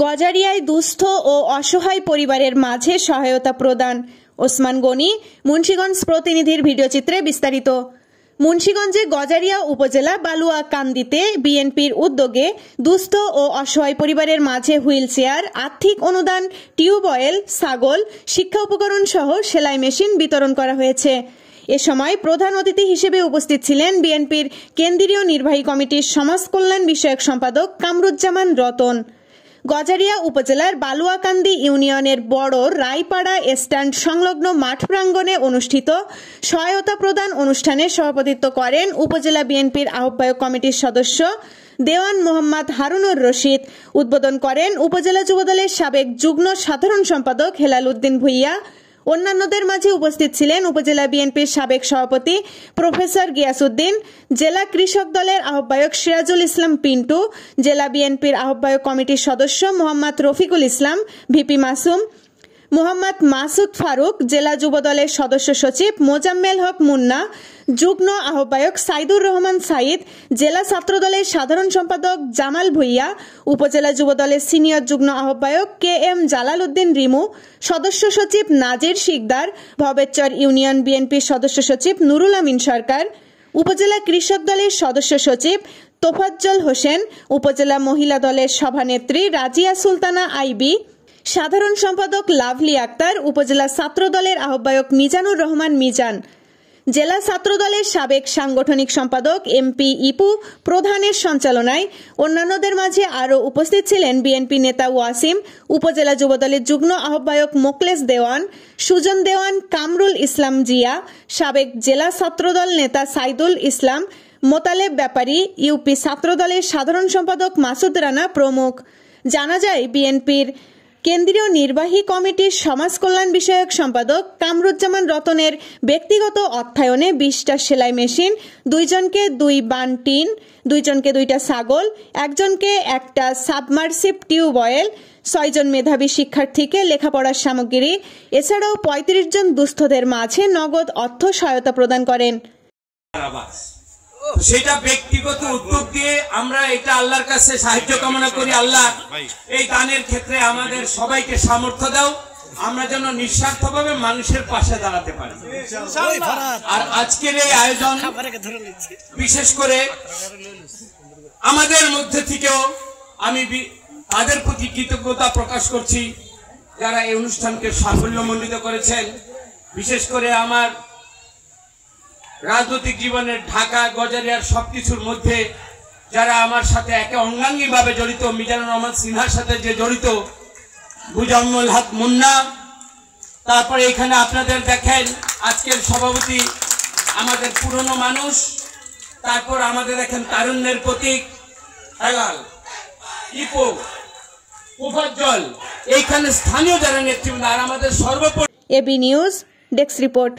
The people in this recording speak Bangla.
গজারিয়ায় দুস্থ ও অসহায় পরিবারের মাঝে সহায়তা প্রদান। ওসমান গনি, মুন্সিগঞ্জ প্রতিনিধির ভিডিওচিত্রে বিস্তারিত। মুন্সিগঞ্জে গজারিয়া উপজেলা বালুয়াকান্দিতে বিএনপির উদ্যোগে দুস্থ ও অসহায় পরিবারের মাঝে হুইল চেয়ার, আর্থিক অনুদান, টিউবওয়েল, ছাগল, শিক্ষা উপকরণ সহ সেলাই মেশিন বিতরণ করা হয়েছে। এ সময় প্রধান অতিথি হিসেবে উপস্থিত ছিলেন বিএনপির কেন্দ্রীয় নির্বাহী কমিটির সমাজ কল্যাণ বিষয়ক সম্পাদক কামরুজ্জামান রতন। গজারিয়া উপজেলার বালুয়াকান্দি ইউনিয়নের বড় রায়পাড়া স্ট্যান্ড সংলগ্ন মাঠ প্রাঙ্গণে অনুষ্ঠিত সহায়তা প্রদান অনুষ্ঠানে সভাপতিত্ব করেন উপজেলা বিএনপির আহ্বায়ক কমিটির সদস্য দেওয়ান মোহাম্মদ হারুনুর রশিদ। উদ্বোধন করেন উপজেলা যুবদলের সাবেক যুগ্ম সাধারণ সম্পাদক হেলাল উদ্দিন ভুইয়া। অন্যান্যদের মাঝে উপস্থিত ছিলেন উপজেলা বিএনপির সাবেক সভাপতি প্রফেসর গিয়াসউদ্দিন, জেলা কৃষক দলের আহ্বায়ক সিরাজুল ইসলাম পিন্টু, জেলা বিএনপির আহ্বায়ক কমিটির সদস্য মোহাম্মদ রফিকুল ইসলাম, ভিপি মাসুম, মোহাম্মদ মাসুদ ফারুক, জেলা যুবদলের সদস্য সচিব মোজাম্মেল হক মুন্না, যুগ্ম আহ্বায়ক সাইদুর রহমান সাইদ, জেলা ছাত্রদলের সাধারণ সম্পাদক জামাল ভুইয়া, উপজেলা যুবদলের সিনিয়র যুগ্ম আহ্বায়ক কে এম জালাল উদ্দিন রিমু, সদস্য সচিব নাজির শিকদার, ভবেরচর ইউনিয়ন বিএনপির সদস্য সচিব নুরুল আমিন সরকার, উপজেলা কৃষক দলের সদস্য সচিব তোফাজ্জল হোসেন, উপজেলা মহিলা দলের সভানেত্রী রাজিয়া সুলতানা আইবি, সাধারণ সম্পাদক লাভলি আক্তার, উপজেলা ছাত্র দলের আহ্বায়ক মিজানুর রহমান মিজান, জেলা ছাত্র দলের সাবেক সাংগঠনিক সম্পাদক এমপি ইপু প্রধানের সঞ্চালনায়। অন্যান্যদের মাঝে আরও উপস্থিত ছিলেন বিএনপি নেতা ওয়াসিম, উপজেলা যুবদলের যুগ্ম আহ্বায়ক মোকলেস দেওয়ান, সুজন দেওয়ান, কামরুল ইসলাম জিয়া, সাবেক জেলা ছাত্রদল নেতা সাইদুল ইসলাম, মোতালেব ব্যাপারী, ইউপি ছাত্রদলের সাধারণ সম্পাদক মাসুদ রানা প্রমুখ। জানা যায় বিএনপির কেন্দ্রীয় নির্বাহী কমিটির সমাজ কল্যাণ বিষয়ক সম্পাদক কামরুজ্জামান রতনের ব্যক্তিগত অর্থায়নে 20টা সেলাই মেশিন, 2জনকে 2 বান টিন, 2জনকে 2টা ছাগল, 1জনকে 1টা সাবমার্সিভ টিউবওয়েল, 6জন মেধাবী শিক্ষার্থীকে লেখাপড়ার সামগ্রী, এছাড়াও 35 জন দুস্থদের মাঝে নগদ অর্থ সহায়তা প্রদান করেন। সেটা ব্যক্তিগত উদ্যোগ দিয়ে আমরা এটা আল্লাহর কাছে সাহায্য কামনা করি। আল্লাহ এই দানের ক্ষেত্রে আমাদের সবাইকে সামর্থ্য দাও, আমরা যেন নিঃস্বার্থভাবে মানুষের পাশে দাঁড়াতে পারি। আর আজকের এই আয়োজন বিশেষ করে আমাদের মধ্যে থেকেও আমি তাদের প্রতি কৃতজ্ঞতা প্রকাশ করছি যারা এই অনুষ্ঠানকে সাফল্যমণ্ডিত করেছেন। বিশেষ করে আমার রাজনৈতিক জীবনের ঢাকা গজারিয়ার সবকিছুর মধ্যে যারা আমার সাথে একে অঙ্গাঙ্গী ভাবে জড়িত, মিজানুর রহমান সিনহার সাথে যে জড়িত মুজাম্মেল হক মুন্না, তারপরে এখানে আপনাদের দেখেন আজকের সভাপতি আমাদের পুরনো মানুষ, তারপর আমাদের দেখেন তারুণ্যের প্রতীক হেলাল, ইপো, তোফাজ্জল, এইখানে স্থানীয় যারা নেতৃবৃন্দ আর আমাদের সর্বোপরি। AB news desk report.